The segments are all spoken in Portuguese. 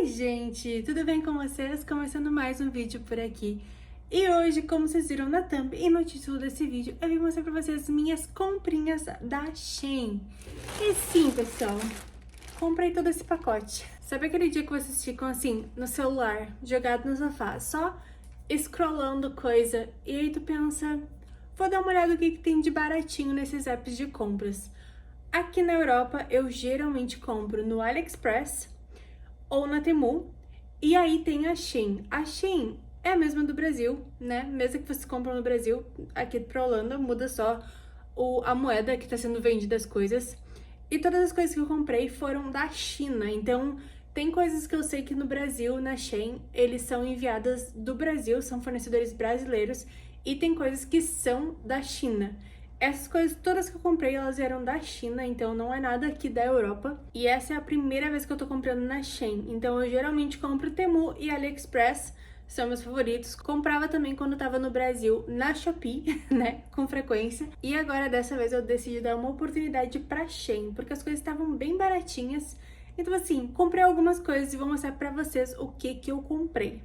Oi, gente! Tudo bem com vocês? Começando mais um vídeo por aqui. E hoje, como vocês viram na thumb e no título desse vídeo, eu vim mostrar pra vocês minhas comprinhas da Shein. E sim, pessoal, comprei todo esse pacote. Sabe aquele dia que vocês ficam assim, no celular, jogado no sofá, só scrollando coisa, e aí tu pensa, vou dar uma olhada no que tem de baratinho nesses apps de compras. Aqui na Europa, eu geralmente compro no AliExpress ou na Temu. E aí tem a Shein. A Shein é a mesma do Brasil, né? Mesmo que vocês compram no Brasil, aqui pra Holanda, muda só a moeda que tá sendo vendida as coisas. E todas as coisas que eu comprei foram da China. Então, tem coisas que eu sei que no Brasil, na Shein, eles são enviadas do Brasil, são fornecedores brasileiros. E tem coisas que são da China. Essas coisas todas que eu comprei, elas eram da China, então não é nada aqui da Europa. E essa é a primeira vez que eu tô comprando na Shein. Então eu geralmente compro Temu e AliExpress, são meus favoritos. Comprava também quando tava no Brasil na Shopee, né, com frequência. E agora dessa vez eu decidi dar uma oportunidade pra Shein, porque as coisas estavam bem baratinhas. Então assim, comprei algumas coisas e vou mostrar pra vocês o que eu comprei.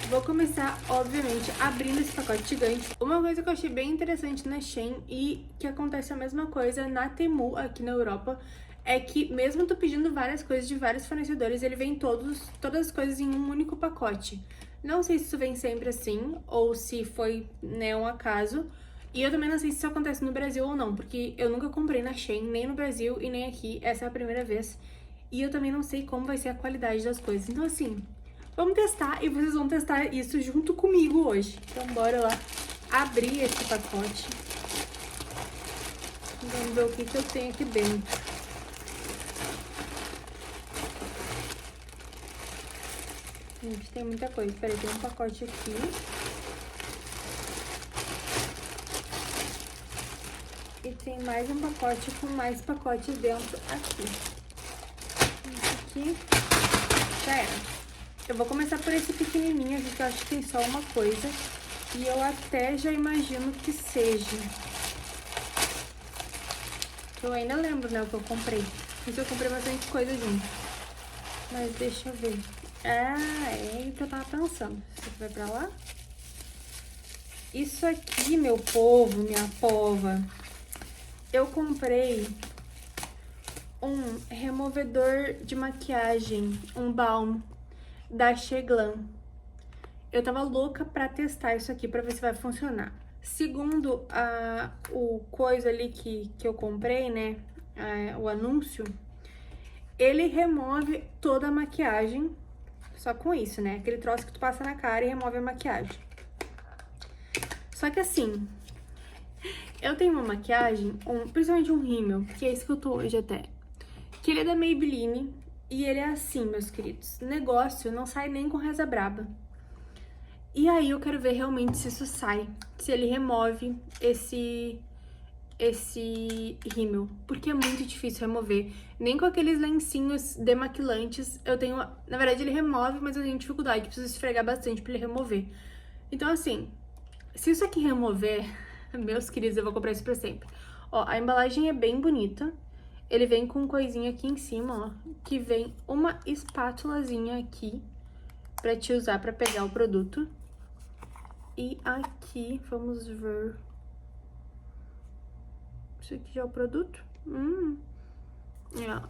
Vou começar, obviamente, abrindo esse pacote gigante. Uma coisa que eu achei bem interessante na Shein e que acontece a mesma coisa na Temu aqui na Europa é que mesmo tu pedindo várias coisas de vários fornecedores, ele vem todas as coisas em um único pacote. Não sei se isso vem sempre assim ou se foi, né, um acaso. E eu também não sei se isso acontece no Brasil ou não, porque eu nunca comprei na Shein, nem no Brasil e nem aqui. Essa é a primeira vez. E eu também não sei como vai ser a qualidade das coisas. Então, assim, vamos testar e vocês vão testar isso junto comigo hoje. Então, bora lá abrir esse pacote. Vamos ver o que eu tenho aqui dentro. Gente, tem muita coisa. Peraí, tem um pacote aqui. E tem mais um pacote com mais pacotes dentro aqui. Esse aqui já era. Eu vou começar por esse pequenininho aqui, que eu acho que tem só uma coisa. E eu até já imagino que seja. Eu ainda lembro, né, o que eu comprei. Mas eu comprei bastante coisa junto. Mas deixa eu ver. Ah, é o que eu tava pensando. Isso aqui vai pra lá? Isso aqui, meu povo, minha pova. Eu comprei um removedor de maquiagem, um balm da Cheglan. Eu tava louca pra testar isso aqui pra ver se vai funcionar. Segundo o coisa ali que eu comprei, né, o anúncio, ele remove toda a maquiagem, só com isso, né, aquele troço que tu passa na cara e remove a maquiagem. Só que assim, eu tenho uma maquiagem, principalmente um rímel, que é esse que eu tô hoje até, que ele é da Maybelline. E ele é assim, meus queridos, negócio não sai nem com reza braba. E aí eu quero ver realmente se isso sai, se ele remove esse rímel, porque é muito difícil remover. Nem com aqueles lencinhos demaquilantes eu tenho... Na verdade ele remove, mas eu tenho dificuldade, preciso esfregar bastante pra ele remover. Então assim, se isso aqui remover, meus queridos, eu vou comprar isso pra sempre. Ó, a embalagem é bem bonita. Ele vem com coisinha aqui em cima, ó, que vem uma espátulazinha aqui pra te usar pra pegar o produto. E aqui, vamos ver... Isso aqui já é o produto?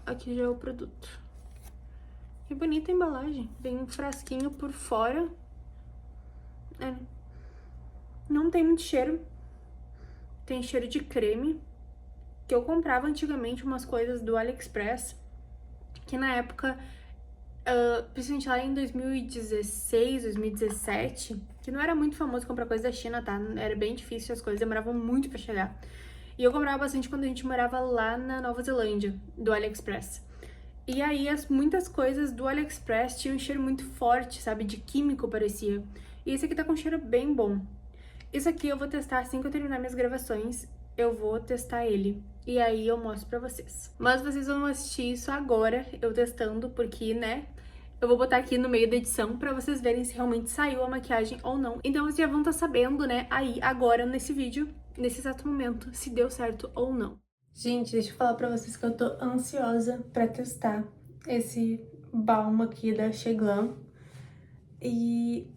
Aqui já é o produto. Que bonita a embalagem. Vem um frasquinho por fora. Não tem muito cheiro. Tem cheiro de creme. Que eu comprava antigamente umas coisas do AliExpress, que na época, principalmente lá em 2016, 2017, que não era muito famoso comprar coisa da China, tá? Era bem difícil, as coisas demoravam muito pra chegar. E eu comprava bastante quando a gente morava lá na Nova Zelândia, do AliExpress. E aí, muitas coisas do AliExpress tinham um cheiro muito forte, sabe? De químico, parecia. E esse aqui tá com um cheiro bem bom. Isso aqui eu vou testar assim que eu terminar minhas gravações. Eu vou testar ele. E aí eu mostro pra vocês. Mas vocês vão assistir isso agora, eu testando, porque, né, eu vou botar aqui no meio da edição pra vocês verem se realmente saiu a maquiagem ou não. Então vocês já vão estar sabendo, né, aí, agora, nesse vídeo, nesse exato momento, se deu certo ou não. Gente, deixa eu falar pra vocês que eu tô ansiosa pra testar esse balm aqui da Cheglam. E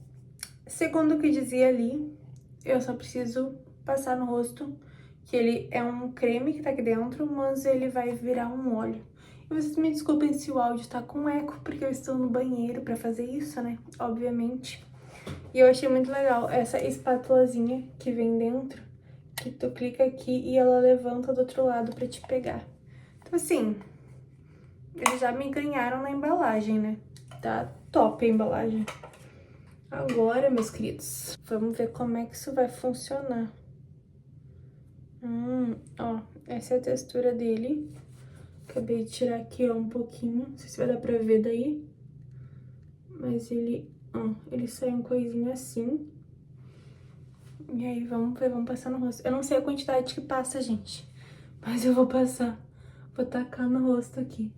segundo o que dizia ali, eu só preciso passar no rosto, que ele é um creme que tá aqui dentro, mas ele vai virar um óleo. E vocês me desculpem se o áudio tá com eco, porque eu estou no banheiro pra fazer isso, né? Obviamente. E eu achei muito legal essa espátulazinha que vem dentro, que tu clica aqui e ela levanta do outro lado pra te pegar. Então, assim, eles já me ganharam na embalagem, né? Tá top a embalagem. Agora, meus queridos, vamos ver como é que isso vai funcionar. Ó, essa é a textura dele. Acabei de tirar aqui, ó, um pouquinho. Não sei se vai dar pra ver daí. Mas ele, ó, ele sai uma coisinha assim. E aí, vamos ver, vamos passar no rosto. Eu não sei a quantidade que passa, gente. Mas eu vou passar. Vou tacar no rosto aqui.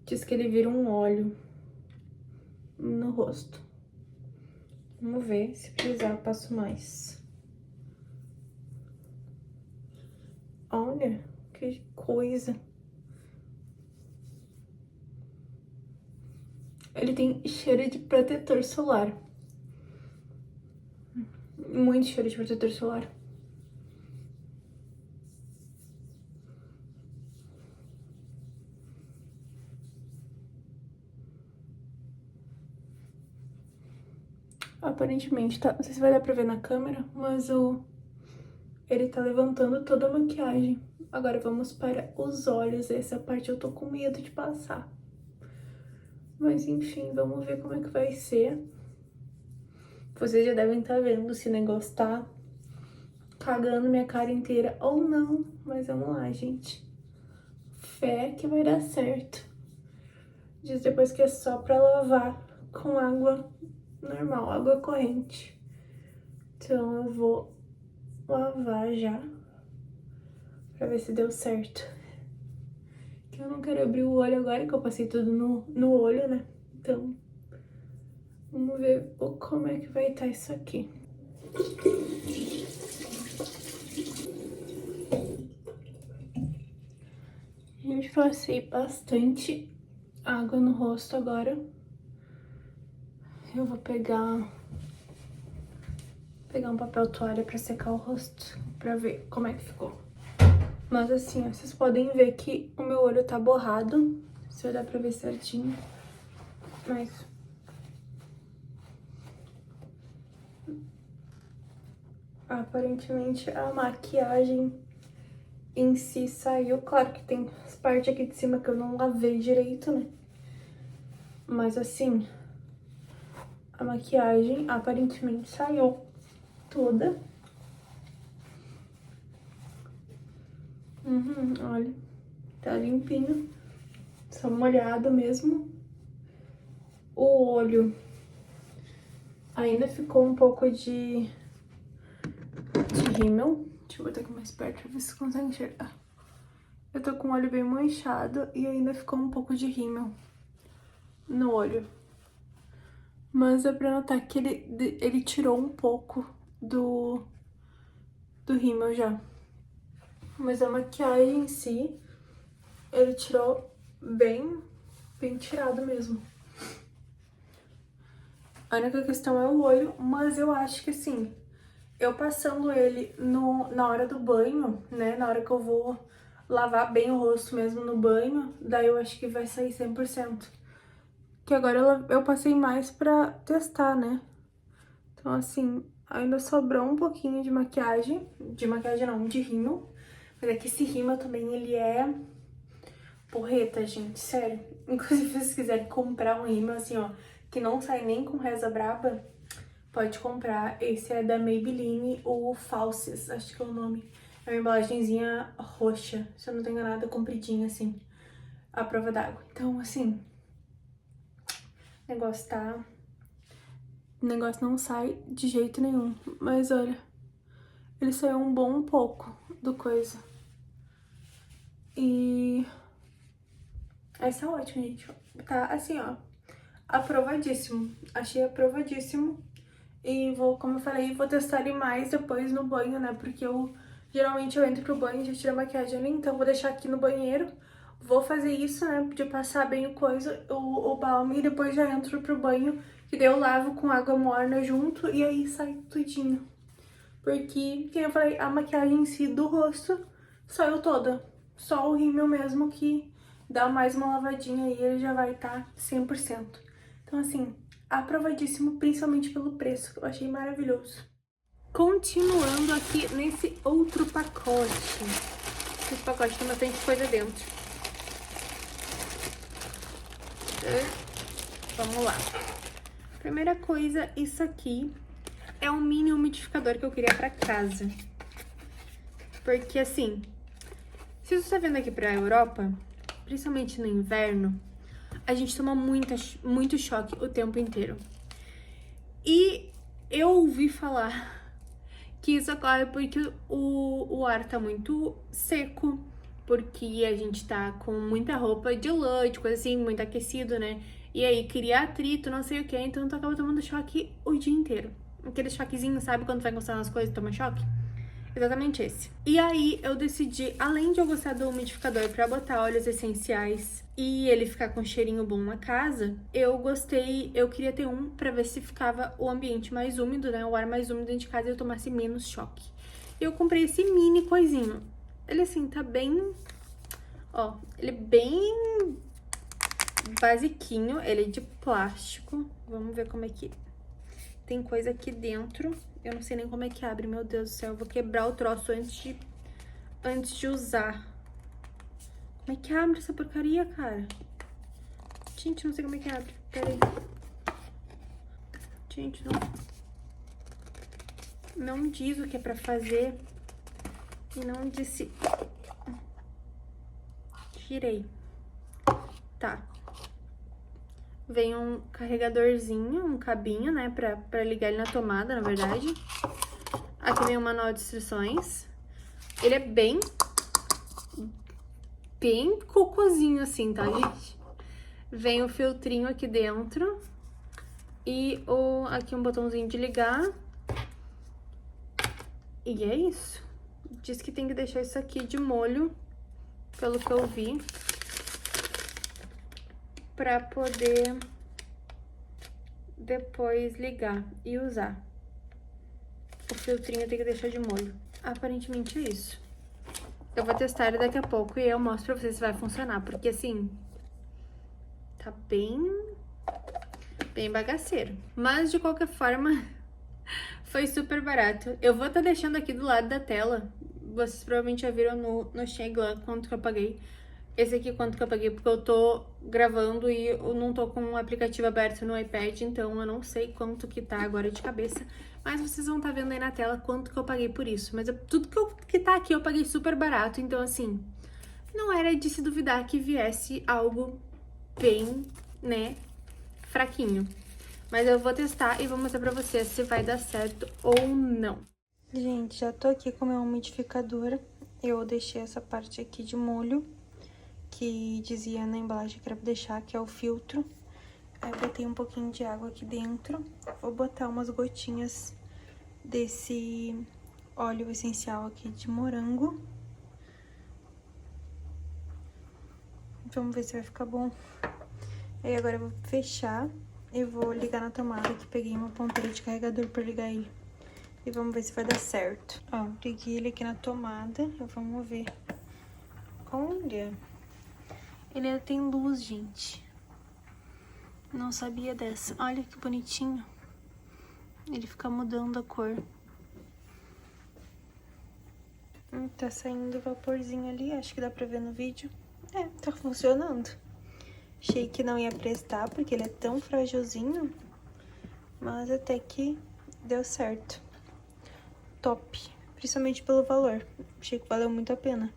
Diz que ele vira um óleo no rosto. Vamos ver, se precisar, eu passo mais. Olha, que coisa. Ele tem cheiro de protetor solar. Muito cheiro de protetor solar. Aparentemente, tá, não sei se vai dar pra ver na câmera, mas ele tá levantando toda a maquiagem. Agora vamos para os olhos. Essa parte eu tô com medo de passar. Mas enfim, vamos ver como é que vai ser. Vocês já devem estar vendo se o negócio tá cagando minha cara inteira ou não. Mas vamos lá, gente. Fé que vai dar certo. Diz depois que é só pra lavar com água normal, água corrente. Então eu vou lavar já, pra ver se deu certo. Que eu não quero abrir o olho agora, que eu passei tudo no olho, né? Então, vamos ver como é que vai estar isso aqui. Gente, passei bastante água no rosto agora. Eu vou pegar um papel toalha pra secar o rosto, pra ver como é que ficou. Mas assim, ó, vocês podem ver que o meu olho tá borrado, se vai dar pra ver certinho. Mas aparentemente a maquiagem em si saiu. Claro que tem as partes aqui de cima que eu não lavei direito, né? Mas assim, a maquiagem aparentemente saiu toda. Olha, tá limpinho, só molhado mesmo. O olho ainda ficou um pouco de rímel. Deixa eu botar aqui mais perto pra ver se consegue enxergar. Eu tô com o olho bem manchado e ainda ficou um pouco de rímel no olho. Mas dá pra notar que ele tirou um pouco do rímel já. Mas a maquiagem em si, ele tirou bem tirado mesmo. A única questão é o olho, mas eu acho que assim, eu passando ele na hora do banho, né, na hora que eu vou lavar bem o rosto mesmo no banho, daí eu acho que vai sair 100%. Que agora eu passei mais pra testar, né? Então assim, ainda sobrou um pouquinho de maquiagem não, de rímel. Mas é que esse rímel também, ele é porreta, gente, sério. Inclusive, se vocês quiserem comprar um rímel assim, ó, que não sai nem com reza braba, pode comprar. Esse é da Maybelline, o Falsies, acho que é o nome. É uma embalagenzinha roxa, se eu não tô enganada, compridinha, assim, à prova d'água. Então, assim, o negócio não sai de jeito nenhum. Mas, olha, ele saiu um bom pouco do coisa. E essa é ótima, gente. Tá, assim, ó, aprovadíssimo. Achei aprovadíssimo. E vou, como eu falei, vou testar ele mais depois no banho, né? Porque geralmente eu entro pro banho e já tiro a maquiagem ali. Então vou deixar aqui no banheiro. vou fazer isso, né, de passar bem o balme e depois já entro pro banho, que daí eu lavo com água morna junto e aí sai tudinho. Porque, como eu falei, a maquiagem em si do rosto saiu toda. Só o rímel mesmo que dá mais uma lavadinha e ele já vai estar 100%. Então, assim, aprovadíssimo, principalmente pelo preço, que eu achei maravilhoso. Continuando aqui nesse outro pacote. Esse pacote tem bastante coisa dentro. Vamos lá. Primeira coisa, isso aqui é um mini umidificador que eu queria pra casa. Porque, assim, se você tá vendo aqui pra Europa, principalmente no inverno, a gente toma muito choque o tempo inteiro. E eu ouvi falar que isso ocorre porque o ar tá muito seco, porque a gente tá com muita roupa de lã, de coisa assim, muito aquecido, né? E aí cria atrito, não sei o que, então tu acaba tomando choque o dia inteiro. Aquele choquezinho, sabe quando vai encostar nas coisas e toma choque? Exatamente esse. E aí eu decidi, além de eu gostar do umidificador pra botar óleos essenciais e ele ficar com um cheirinho bom na casa, eu queria ter um pra ver se ficava o ambiente mais úmido, né? O ar mais úmido dentro de casa e eu tomasse menos choque. Eu comprei esse mini coisinho. Ele assim, tá bem... Ó, ele é bem basiquinho, ele é de plástico. Vamos ver como é que... Tem coisa aqui dentro, eu não sei nem como é que abre, meu Deus do céu, eu vou quebrar o troço antes de usar. Como é que abre essa porcaria, cara? Gente, não sei como é que abre, peraí. Gente, não diz o que é pra fazer e não disse... Tirei. Tá. Vem um carregadorzinho, um cabinho, né, pra ligar ele na tomada, na verdade. Aqui vem o manual de instruções. Ele é bem cocôzinho assim, tá, gente? Vem o filtrinho aqui dentro. E aqui um botãozinho de ligar. E é isso. Diz que tem que deixar isso aqui de molho, pelo que eu vi, pra poder depois ligar e usar. O filtrinho tem que deixar de molho. Aparentemente é isso. Eu vou testar ele daqui a pouco e eu mostro pra vocês se vai funcionar, porque assim, tá bem bagaceiro. Mas de qualquer forma, foi super barato. Eu vou estar deixando aqui do lado da tela. Vocês provavelmente já viram no Shein lá quanto que eu paguei. Esse aqui quanto que eu paguei, porque eu tô gravando e eu não tô com o aplicativo aberto no iPad, então eu não sei quanto que tá agora de cabeça. Mas vocês vão estar vendo aí na tela quanto que eu paguei por isso. Mas tudo que tá aqui eu paguei super barato, então assim, não era de se duvidar que viesse algo bem, né, fraquinho. Mas eu vou testar e vou mostrar pra vocês se vai dar certo ou não. Gente, já tô aqui com o meu umidificador. Eu deixei essa parte aqui de molho, que dizia na embalagem que era pra deixar, que é o filtro. Aí eu botei um pouquinho de água aqui dentro. Vou botar umas gotinhas desse óleo essencial aqui de morango. Vamos ver se vai ficar bom. Aí agora eu vou fechar e vou ligar na tomada, que peguei uma ponteira de carregador pra ligar ele. E vamos ver se vai dar certo. Ó, liguei ele aqui na tomada, vamos ver. Olha, ele tem luz, gente. Não sabia dessa. Olha que bonitinho. Ele fica mudando a cor. Tá saindo vaporzinho ali, acho que dá pra ver no vídeo. É, tá funcionando. Achei que não ia prestar, porque ele é tão frágilzinho. Mas até que deu certo. Top. Principalmente pelo valor. Achei que valeu muito a pena.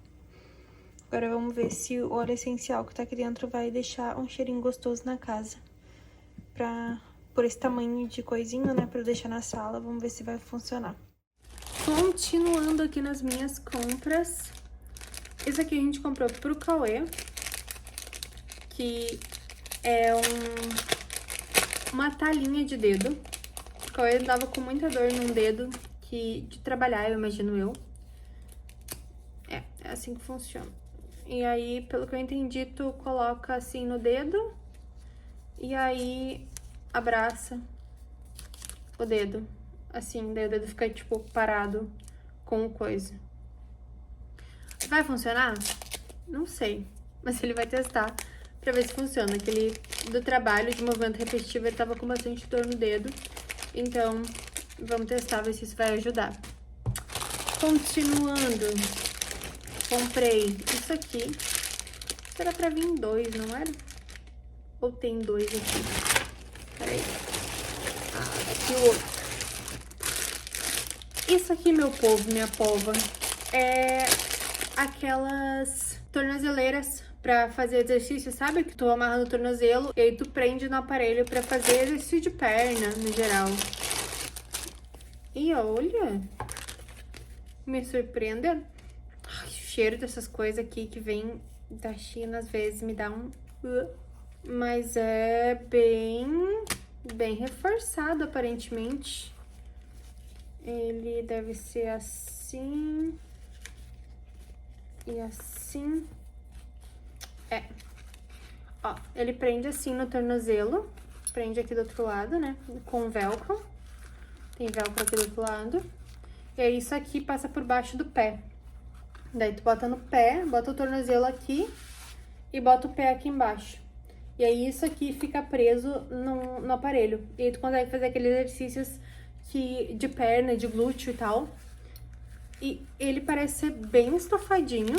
Agora vamos ver se o óleo essencial que tá aqui dentro vai deixar um cheirinho gostoso na casa. Por esse tamanho de coisinha, né, pra eu deixar na sala. Vamos ver se vai funcionar. Continuando aqui nas minhas compras. Esse aqui a gente comprou pro Cauê, que é uma talinha de dedo. O Cauê tava com muita dor num dedo de trabalhar, eu imagino eu. É assim que funciona. E aí, pelo que eu entendi, tu coloca assim no dedo e aí abraça o dedo. Assim, daí o dedo fica, tipo, parado com coisa. Vai funcionar? Não sei, mas ele vai testar pra ver se funciona. Aquele do trabalho de movimento repetitivo, ele tava com bastante dor no dedo. Então, vamos testar, ver se isso vai ajudar. Continuando, comprei isso aqui. Era pra vir 2, não era? Ou tem 2 aqui? Peraí. Ah, aqui o outro. Isso aqui, meu povo, minha pova, é aquelas tornozeleiras pra fazer exercício, sabe? Que tu amarra no tornozelo e aí tu prende no aparelho pra fazer exercício de perna, no geral. E olha, me surpreendeu. Ai, o cheiro dessas coisas aqui que vem da China, às vezes, me dá um... Mas é bem reforçado, aparentemente. Ele deve ser assim... E assim... É. Ó, ele prende assim no tornozelo. Prende aqui do outro lado, né? Com velcro. Tem velcro aqui do outro lado. E aí, isso aqui passa por baixo do pé. Daí, tu bota no pé, bota o tornozelo aqui e bota o pé aqui embaixo. E aí, isso aqui fica preso no aparelho. E aí, tu consegue fazer aqueles exercícios de perna, de glúteo e tal. E ele parece ser bem estofadinho.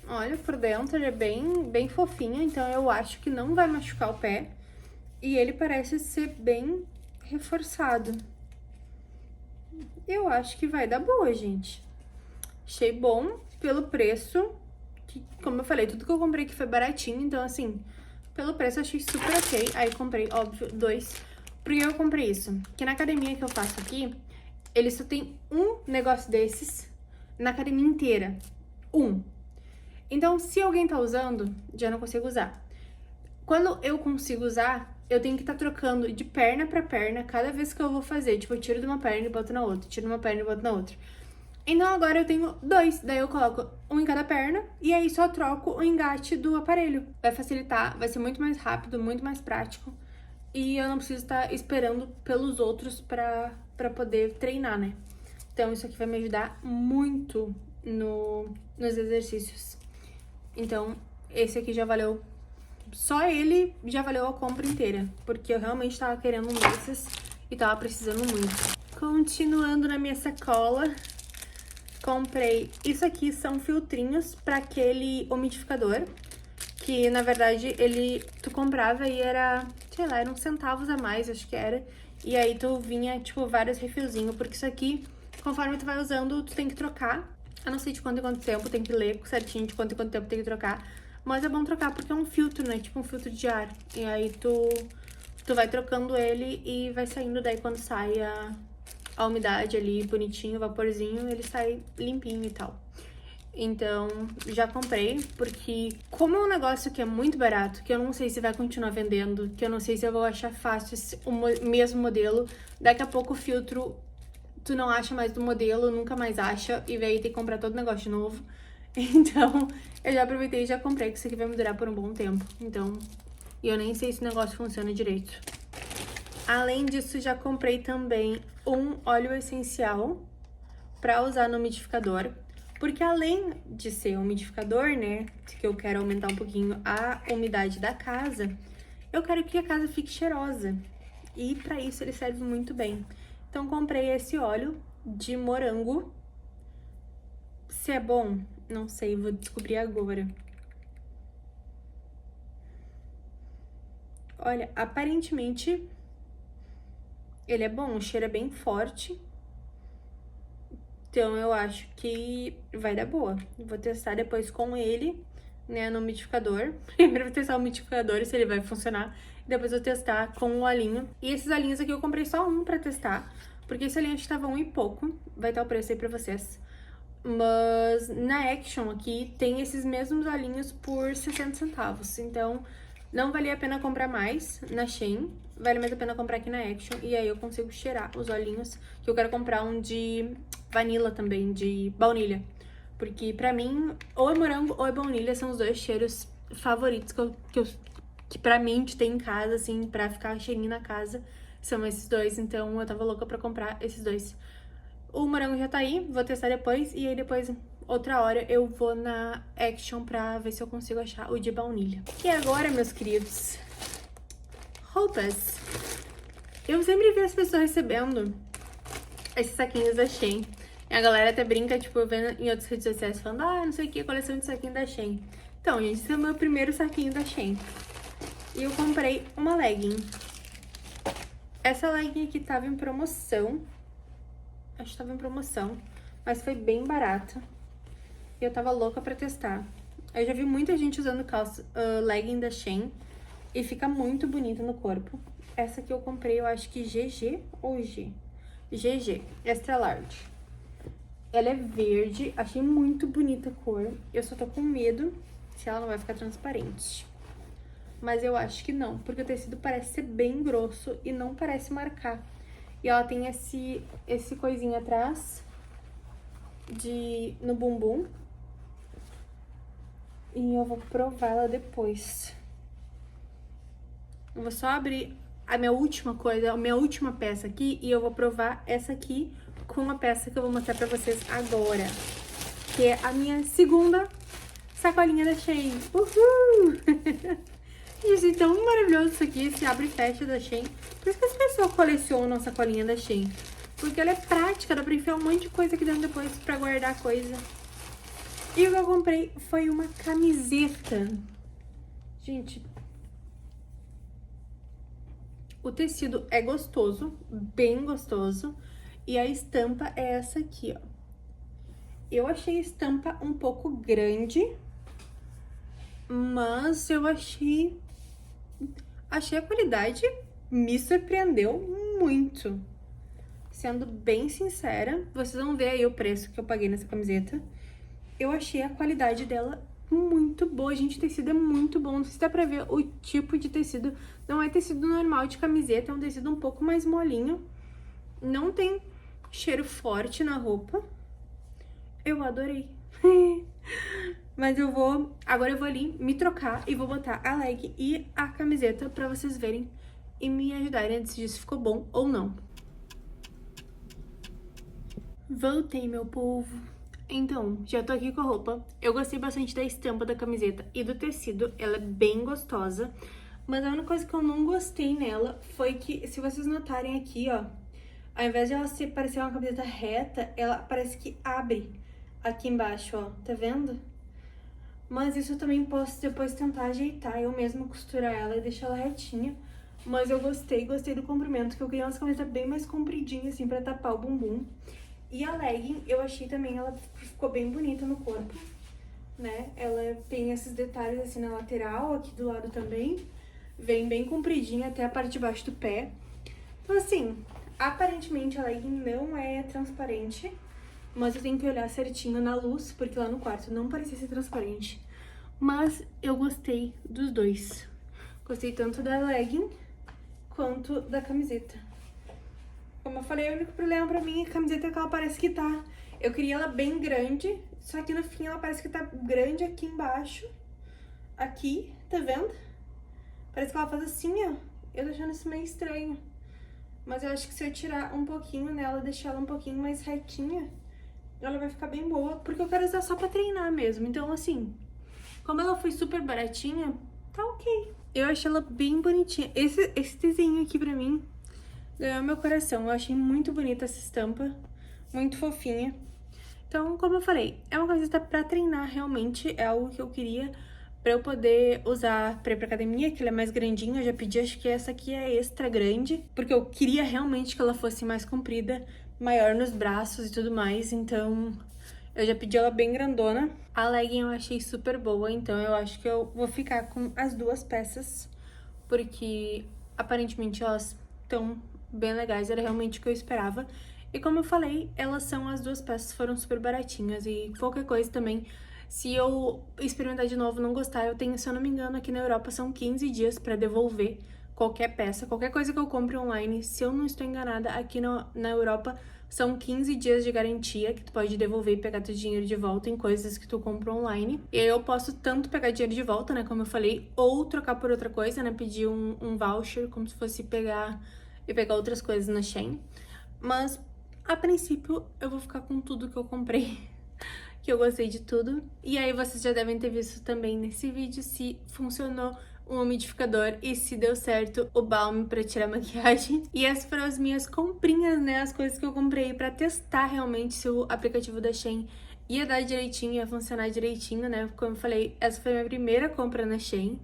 Olha, por dentro ele é bem fofinho, então eu acho que não vai machucar o pé. E ele parece ser bem reforçado. Eu acho que vai dar boa, gente. Achei bom pelo preço, que, como eu falei, tudo que eu comprei aqui foi baratinho, então assim, pelo preço eu achei super ok. Aí comprei, óbvio, 2. Por que eu comprei isso? Porque na academia que eu faço aqui, ele só tem um negócio desses na academia inteira. Então, se alguém tá usando, já não consigo usar. Quando eu consigo usar, eu tenho que estar trocando de perna pra perna cada vez que eu vou fazer. Tipo, eu tiro de uma perna e boto na outra, tiro de uma perna e boto na outra. Então, agora eu tenho 2, daí eu coloco um em cada perna e aí só troco o engate do aparelho. Vai facilitar, vai ser muito mais rápido, muito mais prático. E eu não preciso estar esperando pelos outros pra poder treinar, né? Então, isso aqui vai me ajudar muito nos exercícios. Então, esse aqui já valeu... Só ele já valeu a compra inteira, porque eu realmente tava querendo um desses e tava precisando muito. Continuando na minha sacola, comprei... Isso aqui são filtrinhos pra aquele umidificador, que na verdade tu comprava e era, sei lá, eram centavos a mais, acho que era. E aí tu vinha, tipo, vários refilzinhos, porque isso aqui, conforme tu vai usando, tu tem que trocar. Eu não sei de quanto em quanto tempo, tem que ler certinho de quanto em quanto tempo tem que trocar. Mas é bom trocar porque é um filtro, né? Tipo um filtro de ar. E aí tu vai trocando ele e vai saindo daí quando sai a umidade ali, bonitinho, vaporzinho, ele sai limpinho e tal. Então, já comprei, porque como é um negócio que é muito barato, que eu não sei se vai continuar vendendo, que eu não sei se eu vou achar fácil o mesmo modelo, daqui a pouco o filtro tu não acha mais do modelo, nunca mais acha, e aí tem que comprar todo o negócio de novo. Então, eu já aproveitei e já comprei, que isso aqui vai me durar por um bom tempo. Então, e eu nem sei se o negócio funciona direito. Além disso, já comprei também um óleo essencial pra usar no umidificador. Porque além de ser umidificador, né, que eu quero aumentar um pouquinho a umidade da casa, eu quero que a casa fique cheirosa. E pra isso ele serve muito bem. Então, comprei esse óleo de morango. Se é bom, não sei, vou descobrir agora. Olha, aparentemente ele é bom, o cheiro é bem forte. Então, eu acho que vai dar boa. Vou testar depois com ele, né, no umidificador. Primeiro vou testar o umidificador, se ele vai funcionar. Depois vou testar com o olhinho. E esses olhinhos aqui eu comprei só um pra testar, porque esse olhinho acho que tava 1 e pouco. Vai estar o preço aí pra vocês. Mas na Action aqui tem esses mesmos olhinhos por 60 centavos. Então, não valia a pena comprar mais na Shein. Vale mais a pena comprar aqui na Action. E aí eu consigo cheirar os olhinhos. Que eu quero comprar um de vanilla também, de baunilha. Porque pra mim, ou é morango ou é baunilha, são os dois cheiros favoritos que pra mim de ter em casa, assim, pra ficar cheirinho na casa, são esses dois. Então eu tava louca pra comprar esses dois. O morango já tá aí, vou testar depois. E aí depois, outra hora, eu vou na Action pra ver se eu consigo achar o de baunilha. E agora, meus queridos, roupas. Eu sempre vi as pessoas recebendo esses saquinhos da Shein. E a galera até brinca, tipo, vendo em outras redes sociais, falando, ah, não sei o que, coleção de saquinho da Shein. Então, gente, esse é o meu primeiro saquinho da Shein. E eu comprei uma legging. Essa legging aqui tava em promoção. Acho que tava em promoção, mas foi bem barata. E eu tava louca pra testar. Eu já vi muita gente usando calça, legging da Shein. E fica muito bonita no corpo. Essa aqui eu comprei, eu acho que GG ou G? GG, extra large. Ela é verde, achei muito bonita a cor. Eu só tô com medo se ela não vai ficar transparente. Mas eu acho que não, porque o tecido parece ser bem grosso e não parece marcar. E ela tem esse coisinho atrás no bumbum. E eu vou provar ela depois. Eu vou só abrir a minha última coisa, a minha última peça aqui, e eu vou provar essa aqui com a peça que eu vou mostrar pra vocês agora. Que é a minha segunda sacolinha da Shein. Uhul! Gente, tão maravilhoso isso aqui, esse abre e fecha da Shein. Por isso que as pessoas colecionam a sacolinha da Shein. Porque ela é prática, dá pra enfiar um monte de coisa aqui dentro depois pra guardar coisa. E o que eu comprei foi uma camiseta. Gente, o tecido é gostoso, bem gostoso. E a estampa é essa aqui, ó. Eu achei a estampa um pouco grande, mas eu achei a qualidade, me surpreendeu muito. Sendo bem sincera, vocês vão ver aí o preço que eu paguei nessa camiseta. Eu achei a qualidade dela muito boa, gente, o tecido é muito bom. Não sei se dá pra ver o tipo de tecido. Não é tecido normal de camiseta, é um tecido um pouco mais molinho. Não tem cheiro forte na roupa. Eu adorei. Mas agora eu vou ali me trocar e vou botar a leg e a camiseta pra vocês verem e me ajudarem a decidir se ficou bom ou não. Voltei, meu povo. Então, já tô aqui com a roupa. Eu gostei bastante da estampa da camiseta e do tecido, ela é bem gostosa. Mas a única coisa que eu não gostei nela foi que, se vocês notarem aqui, ó, ao invés de ela parecer uma camiseta reta, ela parece que abre aqui embaixo, ó, tá vendo? Mas isso eu também posso depois tentar ajeitar, eu mesma costurar ela e deixar ela retinha. Mas eu gostei do comprimento, que eu queria umas camisetas bem mais compridinhas, assim, pra tapar o bumbum. E a legging, eu achei também, ela ficou bem bonita no corpo, né? Ela tem esses detalhes assim na lateral, aqui do lado também. Vem bem compridinha até a parte de baixo do pé. Então assim, aparentemente a legging não é transparente, mas eu tenho que olhar certinho na luz, porque lá no quarto não parecia ser transparente. Mas eu gostei dos dois. Gostei tanto da legging quanto da camiseta. Como eu falei, o único problema pra mim é a camiseta que ela parece que tá... Eu queria ela bem grande, só que no fim ela parece que tá grande aqui embaixo. Aqui, tá vendo? Parece que ela faz assim, ó. Eu tô achando isso meio estranho. Mas eu acho que se eu tirar um pouquinho nela, deixar ela um pouquinho mais retinha, ela vai ficar bem boa. Porque eu quero usar só pra treinar mesmo. Então, assim, como ela foi super baratinha, tá ok. Eu achei ela bem bonitinha. Esse desenho aqui pra mim ganhou meu coração. Eu achei muito bonita essa estampa, muito fofinha. Então, como eu falei, é uma camiseta pra treinar realmente, é algo que eu queria pra eu poder usar pra ir pra academia, que ela é mais grandinha. Eu já pedi, acho que essa aqui é extra grande, porque eu queria realmente que ela fosse mais comprida, maior nos braços e tudo mais, então eu já pedi ela bem grandona. A legging eu achei super boa, então eu acho que eu vou ficar com as duas peças, porque aparentemente elas estão bem legais, era realmente o que eu esperava. E como eu falei, as duas peças foram super baratinhas. E qualquer coisa também, se eu experimentar de novo e não gostar, eu tenho, se eu não me engano, aqui na Europa são 15 dias pra devolver qualquer peça. Qualquer coisa que eu compre online, se eu não estou enganada, aqui na Europa São 15 dias de garantia que tu pode devolver e pegar teu dinheiro de volta em coisas que tu compra online. E aí eu posso tanto pegar dinheiro de volta, né, como eu falei, ou trocar por outra coisa, né, pedir um voucher, como se fosse pegar outras coisas na Shein. Mas, a princípio, eu vou ficar com tudo que eu comprei, que eu gostei de tudo. E aí vocês já devem ter visto também nesse vídeo se funcionou um umidificador e se deu certo o balme pra tirar maquiagem. E essas foram as minhas comprinhas, né, as coisas que eu comprei pra testar realmente se o aplicativo da Shein ia dar direitinho, ia funcionar direitinho, né. Como eu falei, essa foi a minha primeira compra na Shein.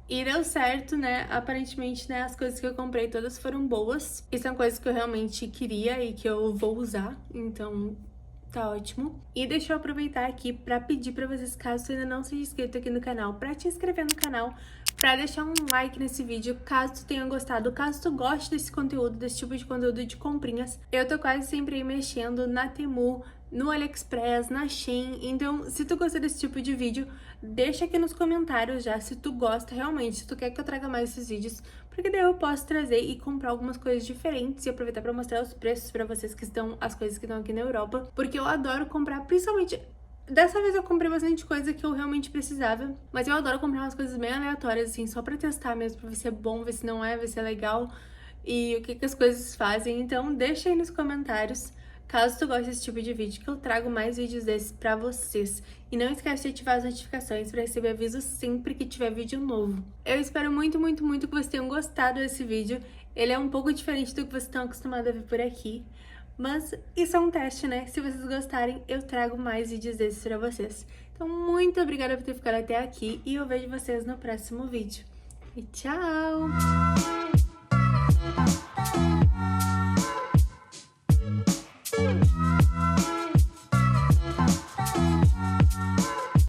E deu certo, né? Aparentemente, né, as coisas que eu comprei todas foram boas. E são coisas que eu realmente queria e que eu vou usar. Então, tá ótimo. E deixa eu aproveitar aqui pra pedir pra vocês, caso você ainda não seja inscrito aqui no canal, pra te inscrever no canal, pra deixar um like nesse vídeo, caso tu tenha gostado, caso tu goste desse conteúdo, desse tipo de conteúdo de comprinhas. Eu tô quase sempre aí mexendo na Temu, no AliExpress, na Shein, então se tu gostar desse tipo de vídeo, deixa aqui nos comentários já se tu gosta realmente, se tu quer que eu traga mais esses vídeos, porque daí eu posso trazer e comprar algumas coisas diferentes e aproveitar pra mostrar os preços pra vocês que estão, as coisas que estão aqui na Europa, porque eu adoro comprar, principalmente... Dessa vez eu comprei bastante coisa que eu realmente precisava, mas eu adoro comprar umas coisas bem aleatórias, assim, só pra testar mesmo, pra ver se é bom, ver se não é, ver se é legal e o que as coisas fazem. Então deixa aí nos comentários, caso tu goste desse tipo de vídeo, que eu trago mais vídeos desses pra vocês. E não esquece de ativar as notificações pra receber aviso sempre que tiver vídeo novo. Eu espero muito, muito, muito que vocês tenham gostado desse vídeo. Ele é um pouco diferente do que vocês estão acostumados a ver por aqui. Mas isso é um teste, né? Se vocês gostarem, eu trago mais vídeos desses pra vocês. Então, muito obrigada por ter ficado até aqui e eu vejo vocês no próximo vídeo. E tchau!